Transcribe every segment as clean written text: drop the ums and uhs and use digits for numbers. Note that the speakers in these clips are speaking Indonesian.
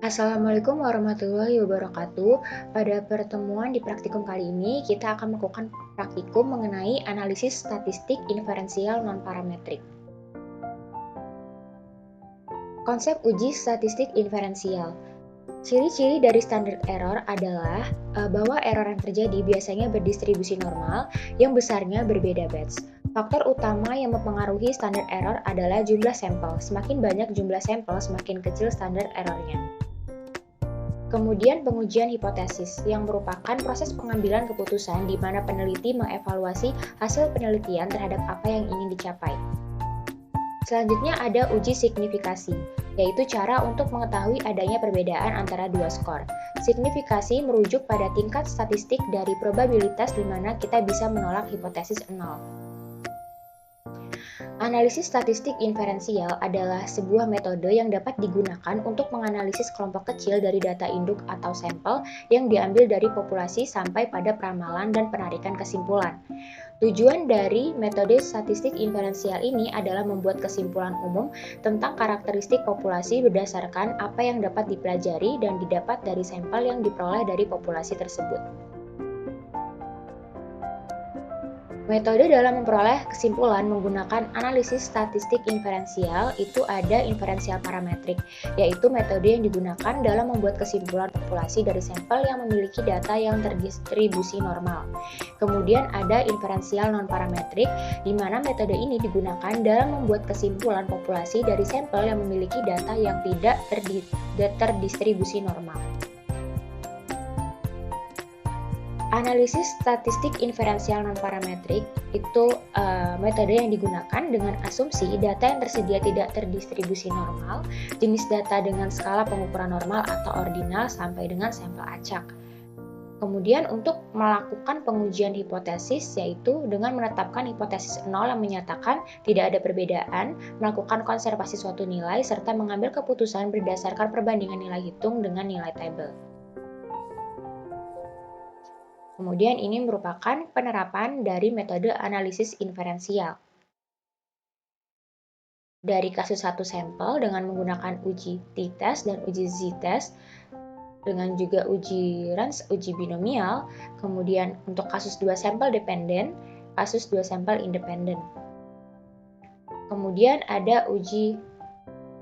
Assalamualaikum warahmatullahi wabarakatuh. Pada pertemuan di praktikum kali ini, kita akan melakukan praktikum mengenai analisis statistik inferensial non-parametrik. Konsep uji statistik inferensial. Ciri-ciri dari standard error adalah bahwa error yang terjadi biasanya berdistribusi normal yang besarnya berbeda batch. Faktor utama yang mempengaruhi standard error adalah jumlah sampel. Semakin banyak jumlah sampel, semakin kecil standard errornya. Kemudian pengujian hipotesis, yang merupakan proses pengambilan keputusan di mana peneliti mengevaluasi hasil penelitian terhadap apa yang ingin dicapai. Selanjutnya ada uji signifikasi, yaitu cara untuk mengetahui adanya perbedaan antara dua skor. Signifikasi merujuk pada tingkat statistik dari probabilitas di mana kita bisa menolak hipotesis 0. Analisis statistik inferensial adalah sebuah metode yang dapat digunakan untuk menganalisis kelompok kecil dari data induk atau sampel yang diambil dari populasi sampai pada peramalan dan penarikan kesimpulan. Tujuan dari metode statistik inferensial ini adalah membuat kesimpulan umum tentang karakteristik populasi berdasarkan apa yang dapat dipelajari dan didapat dari sampel yang diperoleh dari populasi tersebut. Metode dalam memperoleh kesimpulan menggunakan analisis statistik inferensial itu ada inferensial parametrik, yaitu metode yang digunakan dalam membuat kesimpulan populasi dari sampel yang memiliki data yang terdistribusi normal. Kemudian ada inferensial non-parametrik, di mana metode ini digunakan dalam membuat kesimpulan populasi dari sampel yang memiliki data yang tidak terdistribusi normal. Analisis statistik inferensial non-parametrik itu metode yang digunakan dengan asumsi data yang tersedia tidak terdistribusi normal, jenis data dengan skala pengukuran normal atau ordinal sampai dengan sampel acak. Kemudian untuk melakukan pengujian hipotesis yaitu dengan menetapkan hipotesis 0 yang menyatakan tidak ada perbedaan, melakukan konservasi suatu nilai, serta mengambil keputusan berdasarkan perbandingan nilai hitung dengan nilai tabel. Kemudian ini merupakan penerapan dari metode analisis inferensial. Dari kasus satu sampel dengan menggunakan uji t-test dan uji z-test, dengan juga uji range, uji binomial, kemudian untuk kasus 2 sampel dependen, kasus 2 sampel independen. Kemudian ada uji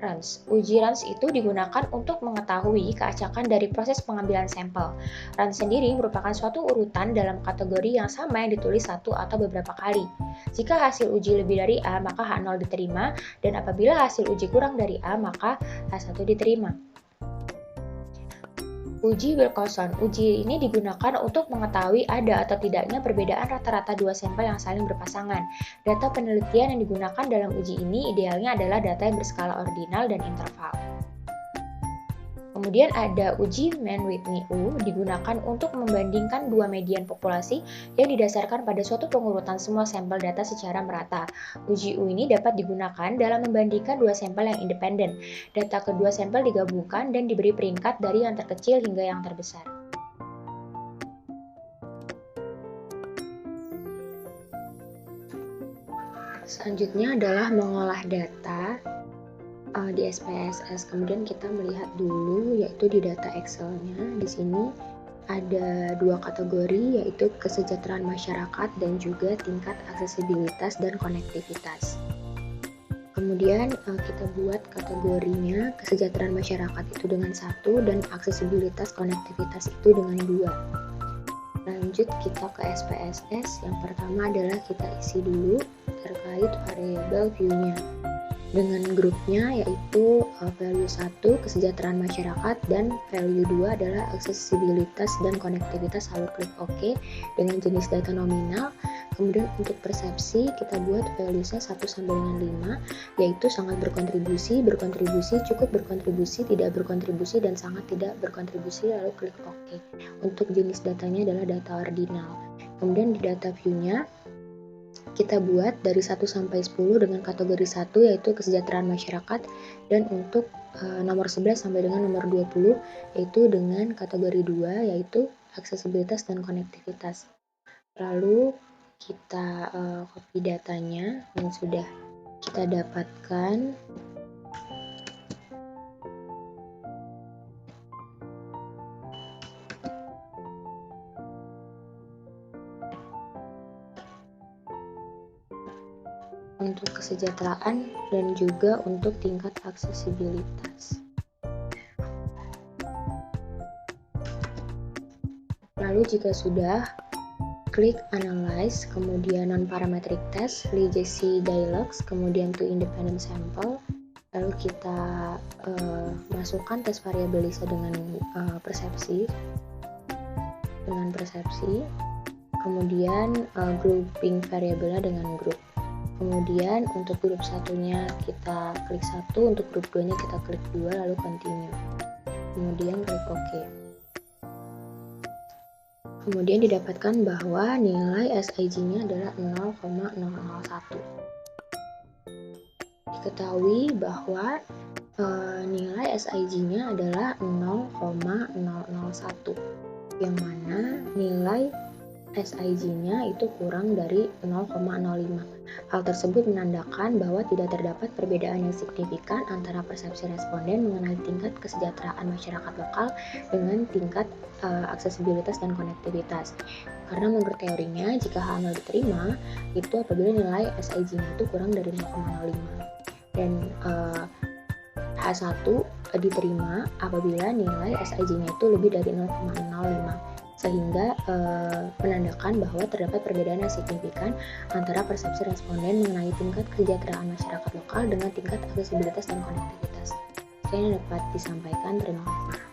range. Uji range itu digunakan untuk mengetahui keacakan dari proses pengambilan sampel. Range sendiri merupakan suatu urutan dalam kategori yang sama yang ditulis satu atau beberapa kali. Jika hasil uji lebih dari A, maka H0 diterima, dan apabila hasil uji kurang dari A, maka H1 diterima. Uji Wilcoxon. Uji ini digunakan untuk mengetahui ada atau tidaknya perbedaan rata-rata dua sampel yang saling berpasangan. Data penelitian yang digunakan dalam uji ini idealnya adalah data yang berskala ordinal dan interval. Kemudian ada uji Mann-Whitney U digunakan untuk membandingkan dua median populasi yang didasarkan pada suatu pengurutan semua sampel data secara merata. Uji U ini dapat digunakan dalam membandingkan dua sampel yang independen. Data kedua sampel digabungkan dan diberi peringkat dari yang terkecil hingga yang terbesar. Selanjutnya adalah mengolah data di SPSS. Kemudian kita melihat dulu yaitu di data Excel-nya. Di sini ada dua kategori yaitu kesejahteraan masyarakat dan juga tingkat aksesibilitas dan konektivitas. Kemudian kita buat kategorinya kesejahteraan masyarakat itu dengan 1 dan aksesibilitas konektivitas itu dengan 2. Lanjut kita ke SPSS. Yang pertama adalah kita isi dulu terkait variabel view-nya dengan grupnya yaitu value 1 kesejahteraan masyarakat dan value 2 adalah aksesibilitas dan konektivitas, lalu klik OK dengan jenis data nominal. Kemudian untuk persepsi kita buat value-nya 1 sampai dengan 5 yaitu sangat berkontribusi, cukup berkontribusi, tidak berkontribusi, dan sangat tidak berkontribusi, lalu klik OK. Untuk jenis datanya adalah data ordinal. Kemudian di data view-nya kita buat dari 1 sampai 10 dengan kategori 1 yaitu kesejahteraan masyarakat, dan untuk nomor 11 sampai dengan nomor 20 yaitu dengan kategori 2 yaitu aksesibilitas dan konektivitas. Lalu kita copy datanya yang sudah kita dapatkan. untuk kesejahteraan, dan juga untuk tingkat aksesibilitas. Lalu jika sudah, klik Analyze, kemudian Non-Parametric Test, Legacy Dialogues, kemudian To Independent Sample. Lalu kita masukkan tes variabel Lisa dengan persepsi, kemudian grouping variabelnya dengan grup. Kemudian untuk grup satunya kita klik 1, untuk grup 2 nya kita klik 2, lalu continue. Kemudian klik OK. Kemudian didapatkan bahwa nilai SIG-nya adalah 0,001. Diketahui bahwa nilai SIG-nya adalah 0,001, yang mana nilai SIG-nya itu kurang dari 0,05. Hal tersebut menandakan bahwa tidak terdapat perbedaan yang signifikan antara persepsi responden mengenai tingkat kesejahteraan masyarakat lokal dengan tingkat aksesibilitas dan konektivitas. Karena menurut teorinya, jika H0 diterima, itu apabila nilai SIG-nya itu kurang dari 0,05. Dan H1 diterima apabila nilai SIG-nya itu lebih dari 0,05. Sehingga menandakan bahwa terdapat perbedaan yang signifikan antara persepsi responden mengenai tingkat kesejahteraan masyarakat lokal dengan tingkat aksesibilitas dan konektivitas. Sekian yang dapat disampaikan, terima kasih.